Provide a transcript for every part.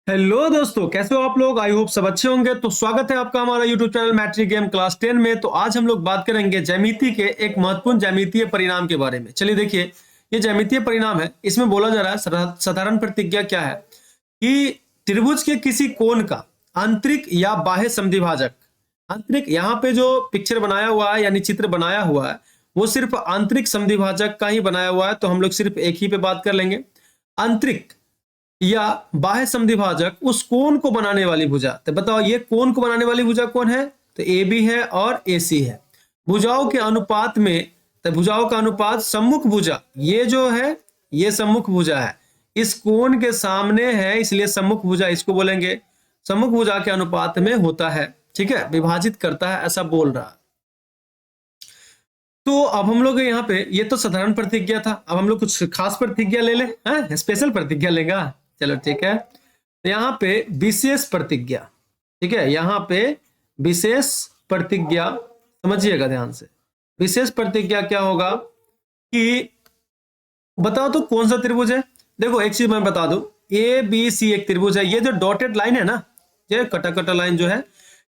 Hello दोस्तों, कैसे हो आप लोग। आई होप सब अच्छे होंगे। तो स्वागत है आपका हमारा YouTube channel matric game class 10 में। तो आज हम लोग बात करेंगे ज्यामिति के एक महत्वपूर्ण ज्यामितीय परिणाम के बारे में। चलिए देखिए, ये ज्यामितीय परिणाम है। इसमें बोला जा रहा है साधारण प्रतिज्ञा क्या है कि त्रिभुज के किसी कोण का आंतरिक या बाह्य समद्विभाजक, आंतरिक यहाँ पे जो पिक्चर बनाया हुआ है यानी चित्र बनाया हुआ है वो सिर्फ आंतरिक समद्विभाजक का ही बनाया हुआ है। तो हम लोग सिर्फ एक ही पे बात कर लेंगे। आंतरिक या बाह्य समद्विभाजक उस कोण को बनाने वाली भुजा। तो बताओ ये कोण को बनाने वाली भुजा कौन है। तो ए बी है और ए सी है। भुजाओं के अनुपात में, तो भुजाओं का अनुपात सम्मुख भुजा, ये जो है ये सम्मुख भुजा है, इस कोण के सामने है, इसलिए सम्मुख भुजा इसको बोलेंगे। सम्मुख भुजा के अनुपात में होता है, ठीक है, विभाजित करता है, ऐसा बोल रहा है। तो अब हम लोग यहाँ पे, ये तो साधारण प्रतिज्ञा था। अब हम लोग कुछ खास प्रतिज्ञा ले ले, हाँ स्पेशल प्रतिज्ञा लेगा। चलो ठीक है। तो यहाँ पे विशेष प्रतिज्ञा, ठीक है, यहाँ पे विशेष प्रतिज्ञा समझिएगा ध्यान से। विशेष प्रतिज्ञा क्या होगा कि बताओ तो कौन सा त्रिभुज है। देखो एक चीज मैं बता दूं, ए बी सी एक त्रिभुज है। ये जो डॉटेड लाइन है ना, ये कटा कटा लाइन जो है,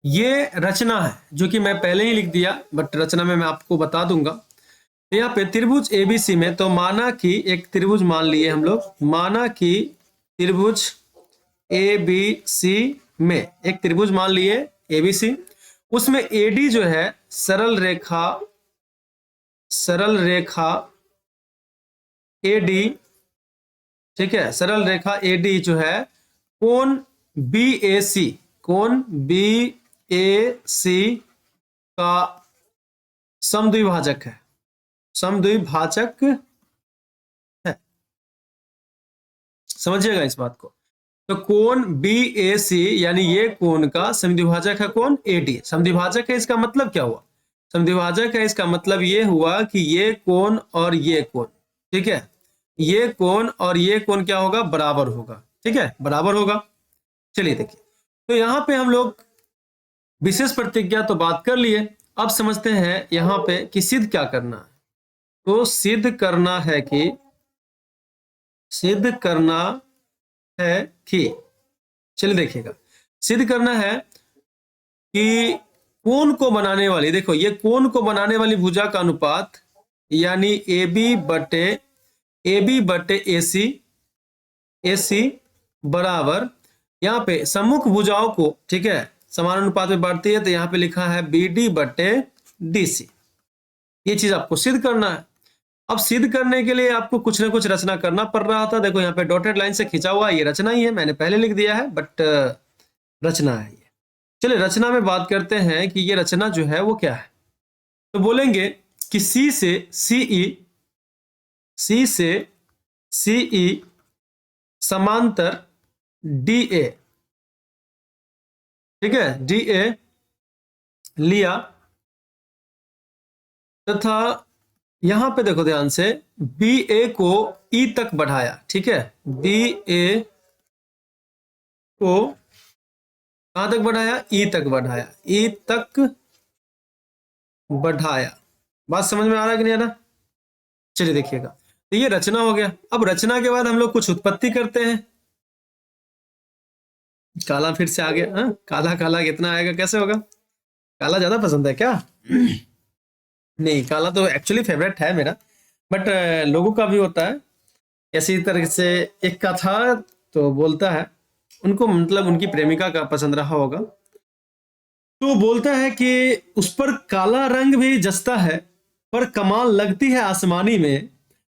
ये रचना है, जो कि मैं पहले ही लिख दिया, बट रचना में मैं आपको बता दूंगा। यहाँ पे त्रिभुज एबीसी में, तो माना कि एक त्रिभुज मान लिए हम लोग, माना कि त्रिभुज ए बी सी में एक त्रिभुज मान लिए एबीसी, उसमें एडी जो है सरल रेखा एडी, ठीक है, सरल रेखा एडी जो है कोण बी ए सी, कोण बी ए सी का समद्विभाजक है, समद्विभाजक है। समझिएगा इस बात को। तो कोण बी ए सी यानी ये कोण का समद्विभाजक है कौन, एडी। समद्विभाजक है इसका मतलब क्या हुआ, समद्विभाजक है इसका मतलब ये हुआ कि ये कोण और ये कोण, ठीक है, ये कोण और ये कोण क्या होगा, बराबर होगा, ठीक है, बराबर होगा। चलिए देखिए, तो यहां पे हम लोग विशेष प्रतिज्ञा तो बात कर लिए। अब समझते हैं यहां पे कि सिद्ध क्या करना है। तो सिद्ध करना है कि चलिए देखिएगा, सिद्ध करना है कि कोण को बनाने वाली, देखो ये कोण को बनाने वाली भुजा का अनुपात यानी ए बी बटे ए सी बराबर, यहाँ पे सम्मुख भुजाओं को, ठीक है, समान अनुपात में बढ़ती है, तो यहाँ पे लिखा है बी डी बटे डी सी। ये चीज आपको सिद्ध करना है। अब सिद्ध करने के लिए आपको कुछ ना कुछ रचना करना पड़ रहा था। देखो यहाँ पे डॉटेड लाइन से खींचा हुआ ये रचना ही है, मैंने पहले लिख दिया है, बट रचना है ये। चलिए रचना में बात करते हैं कि ये रचना जो है वो क्या है। तो बोलेंगे कि सी से सीई समांतर डी ए, ठीक है, डी ए लिया तथा यहां पे देखो ध्यान से बी ए को ई तक बढ़ाया, ठीक है, बी ए को कहां तक बढ़ाया, ई तक बढ़ाया, ई तक बढ़ाया। बात समझ में आ रहा है कि नहीं आ रहा। चलिए देखिएगा, तो ये रचना हो गया। अब रचना के बाद हम लोग कुछ उत्पत्ति करते हैं। काला फिर से आ गया, हाँ काला काला कितना आएगा, कैसे होगा, काला ज्यादा पसंद है क्या। नहीं, काला तो एक्चुअली फेवरेट है मेरा, बट लोगों का भी होता है। ऐसी तरह से एक का था, तो बोलता है उनको, मतलब उनकी प्रेमिका का पसंद रहा होगा, तो बोलता है कि उस पर काला रंग भी जचता है पर कमाल लगती है आसमानी में,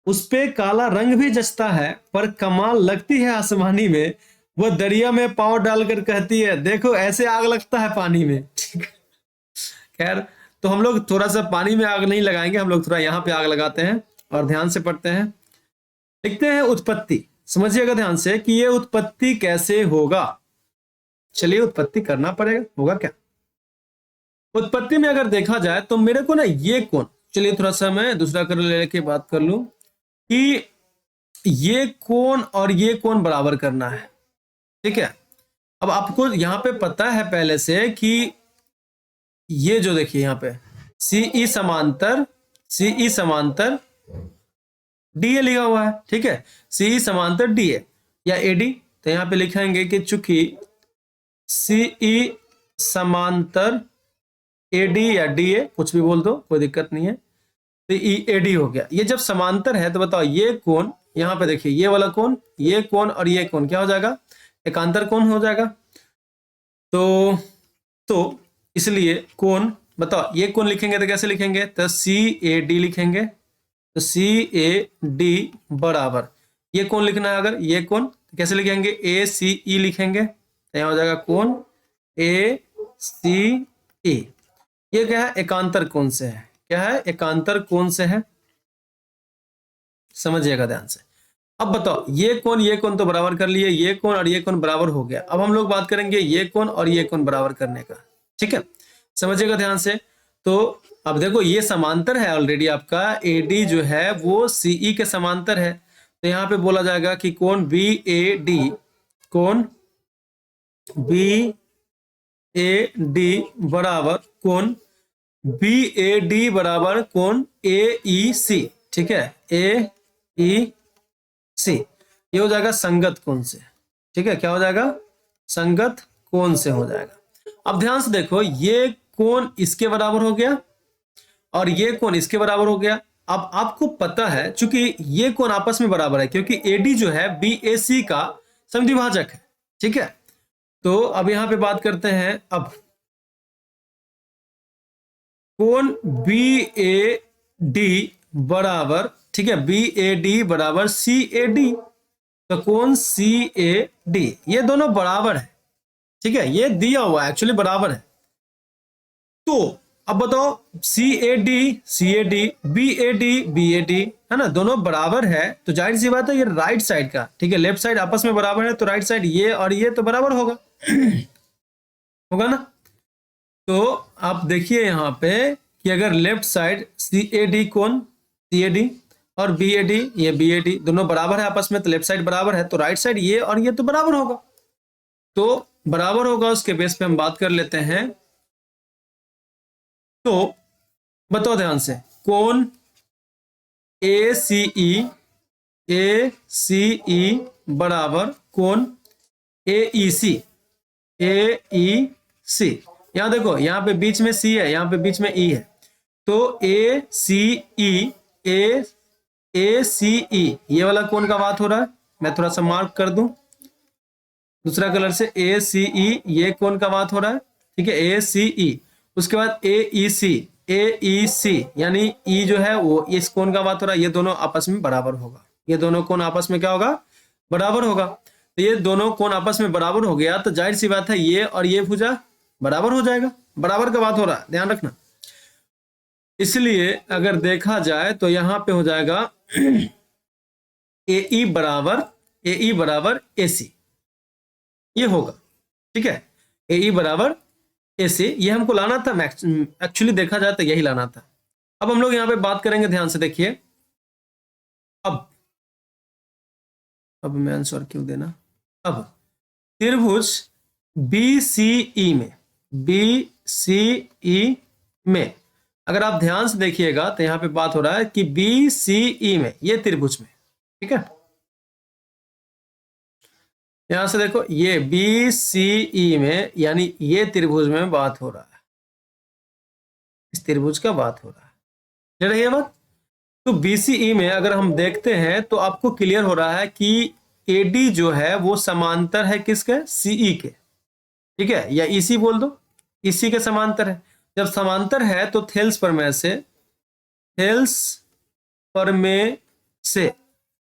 उस पे काला रंग भी जचता है पर कमाल लगती है आसमानी में, वो दरिया में पांव डालकर कहती है देखो ऐसे आग लगता है पानी में। खैर, तो हम लोग थोड़ा सा पानी में आग नहीं लगाएंगे, हम लोग थोड़ा यहाँ पे आग लगाते हैं और ध्यान से पढ़ते हैं। लिखते हैं उत्पत्ति, समझिएगा ध्यान से कि ये उत्पत्ति कैसे होगा। चलिए उत्पत्ति करना पड़ेगा, होगा क्या। उत्पत्ति में अगर देखा जाए तो मेरे को ना ये कोण, चलिए थोड़ा सा मैं दूसरा कर लेके बात कर लूं कि ये कोण और ये कोण बराबर करना है, ठीक है। अब आपको यहां पे पता है पहले से कि ये जो देखिए यहाँ पे सीई समांतर डी ए लिखा हुआ है, ठीक है, सीई समांतर डी ए या एडी, तो यहाँ पे लिखेंगे कि चूंकि सीई समांतर एडी या डीए कुछ भी बोल दो, कोई दिक्कत नहीं है, तो ई एडी हो गया। ये जब समांतर है तो बताओ ये कोण, यहाँ पे देखिए ये वाला कोण, ये कोण और ये कोण क्या हो जाएगा, एकांतर कोण हो जाएगा। तो इसलिए कोण, बताओ ये कोण लिखेंगे तो कैसे लिखेंगे, तो सी ए डी लिखेंगे। तो सी ए डी बराबर, ये कोण लिखना है अगर ये कोण तो कैसे लिखेंगे, ए सी ई लिखेंगे। तो यहाँ हो जाएगा कोण ए सी ई। ये क्या है, एकांतर कोण से है। क्या है, एकांतर कोण से है, समझिएगा ध्यान से। अब बताओ ये कोण तो बराबर कर लिए, ये कोण और ये कोण बराबर हो गया। अब हम लोग बात करेंगे ये कोण और ये कोण बराबर करने का, ठीक है, समझिएगा ध्यान से। तो अब देखो ये समांतर है ऑलरेडी, आपका एडी जो है वो सीई के समांतर है। तो यहाँ पे बोला जाएगा कि कोण बी ए डी, कोण बी ए डी बराबर कोण बी ए डी बराबर कोण ए ई सी, ठीक है, ए ई सी। ये हो जाएगा संगत कोण से, ठीक है, क्या हो जाएगा, संगत कोण से हो जाएगा। अब ध्यान से देखो ये कोण इसके बराबर हो गया और ये कोण इसके बराबर हो गया। अब आपको पता है चूंकि ये कोण आपस में बराबर है क्योंकि एडी जो है बी ए सी का समद्विभाजक है, ठीक है। तो अब यहां पे बात करते हैं, अब कोण बी ए डी बराबर, ठीक है, बी ए डी बराबर सी ए डी। तो कोण सी ए डी ये दोनों बराबर है, ठीक है, ये दिया हुआ एक्चुअली बराबर है। तो अब बताओ C A D B A D है ना, दोनों बराबर है। तो जाहिर सी बात है ये राइट साइड का, ठीक है, लेफ्ट साइड आपस में बराबर है तो राइट साइड ये और ये तो बराबर होगा होगा ना। तो आप देखिए यहाँ पे कि अगर left side C A D कोण सी ए डी और बी ए डी ये बी ए डी दोनों बराबर है आपस में, तो लेफ्ट साइड बराबर है तो राइट साइड ये और ये तो बराबर होगा। तो बराबर होगा उसके बेस पे हम बात कर लेते हैं। तो बताओ ध्यान से, कोण ए सी ई बराबर कोण ए ई सी। यहां देखो यहाँ पे बीच में सी है, यहाँ पे बीच में ई है, तो ए सी ई ये वाला कोण का बात हो रहा है। मैं थोड़ा सा मार्क कर दूं दूसरा कलर से, ए सी ई ये कोण का बात हो रहा है, ठीक है, ए सी ई। उसके बाद ए ई सी यानी ई जो है वो इस कोण का बात हो रहा है, ये दोनों आपस में बराबर होगा। ये दोनों कोण आपस में क्या होगा, बराबर होगा। तो ये दोनों कोण आपस में बराबर हो गया तो जाहिर सी बात है ये और ये भुजा बराबर हो जाएगा। बराबर का बात हो रहा है, ध्यान रखना। इसलिए अगर देखा जाए तो यहां पे हो जाएगा ए ई बराबर ए सी, ये होगा, ठीक है, ए ई बराबर ए सी। ये हमको लाना था, एक्चुअली देखा जाए तो यही लाना था। अब हम लोग यहाँ पे बात करेंगे, ध्यान से देखिए। अब मैं आंसर क्यों देना, अब त्रिभुज बी सी ई में अगर आप ध्यान से देखिएगा तो यहाँ पे बात हो रहा है कि बी सी ई में ये त्रिभुज में, ठीक है, यहां से देखो ये बी सी ई में यानी ये त्रिभुज में बात हो रहा है, इस त्रिभुज का बात हो रहा है, ले रही है बात। तो बीसीई में अगर हम देखते हैं तो आपको क्लियर हो रहा है कि एडी जो है वो समांतर है किसके, सीई के, ठीक है, या ईसी बोल दो, ईसी के समांतर है। जब समांतर है तो थेल्स प्रमेय से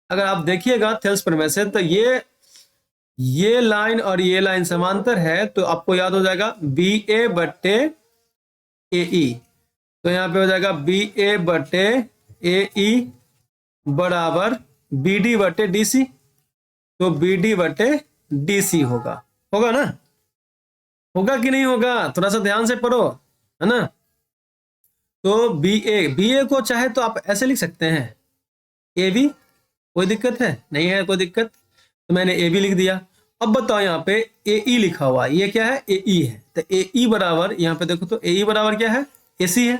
अगर आप देखिएगा थेल्स प्रमेय से, तो ये लाइन और ये लाइन समांतर है तो आपको याद हो जाएगा बी ए बटे ए ई। तो यहां पे हो जाएगा बी ए बटे ए ई बराबर बी डी बटे डी सी। तो बी डी बटे डी सी होगा ना, होगा कि नहीं होगा, थोड़ा सा ध्यान से पढ़ो, है ना। तो बी ए को चाहे तो आप ऐसे लिख सकते हैं ए बी, कोई दिक्कत है नहीं है, कोई दिक्कत, तो मैंने ए बी लिख दिया। अब बताओ यहाँ पे ए ई लिखा हुआ, ये क्या है, ए ई है। तो ए ई बराबर यहाँ पे देखो तो ए ई बराबर क्या है, ए सी है।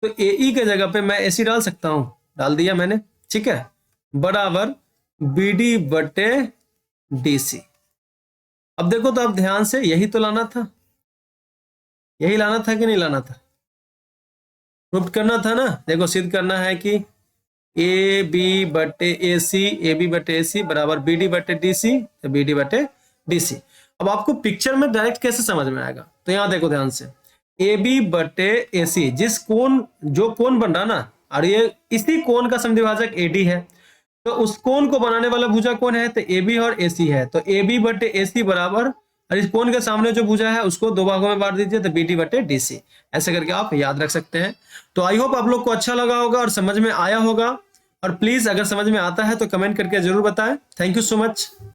तो ए ई के जगह पे मैं ए सी डाल सकता हूं, डाल दिया मैंने, ठीक है, बराबर बी डी बटे डी सी। अब देखो तो अब ध्यान से यही तो लाना था, यही लाना था कि नहीं लाना था, प्रूव करना था ना। देखो सिद्ध करना है कि ए बी बटे ए सी, ए बी बटे ए सी बराबर बी डी बटे डी सी, तो बी डी बटे डी सी। अब आपको पिक्चर में डायरेक्ट कैसे समझ में आएगा, तो यहां देखो ध्यान से, ए बी बटे ए सी, जिस कोण, जो कोण बन रहा ना, और ये इसी कोण का समद्विभाजक ए डी है, तो उस कोण को बनाने वाला भुजा कौन है, तो ए बी और ए सी है, तो ए बी बटे ए सी बराबर, और इस कोण के सामने जो भुजा है उसको दो भागों में बांट दीजिए, तो बी डी बटे डी सी। ऐसे करके आप याद रख सकते हैं। तो आई होप आप लोग को अच्छा लगा होगा और समझ में आया होगा, और प्लीज अगर समझ में आता है तो कमेंट करके जरूर बताएं। Thank you so much.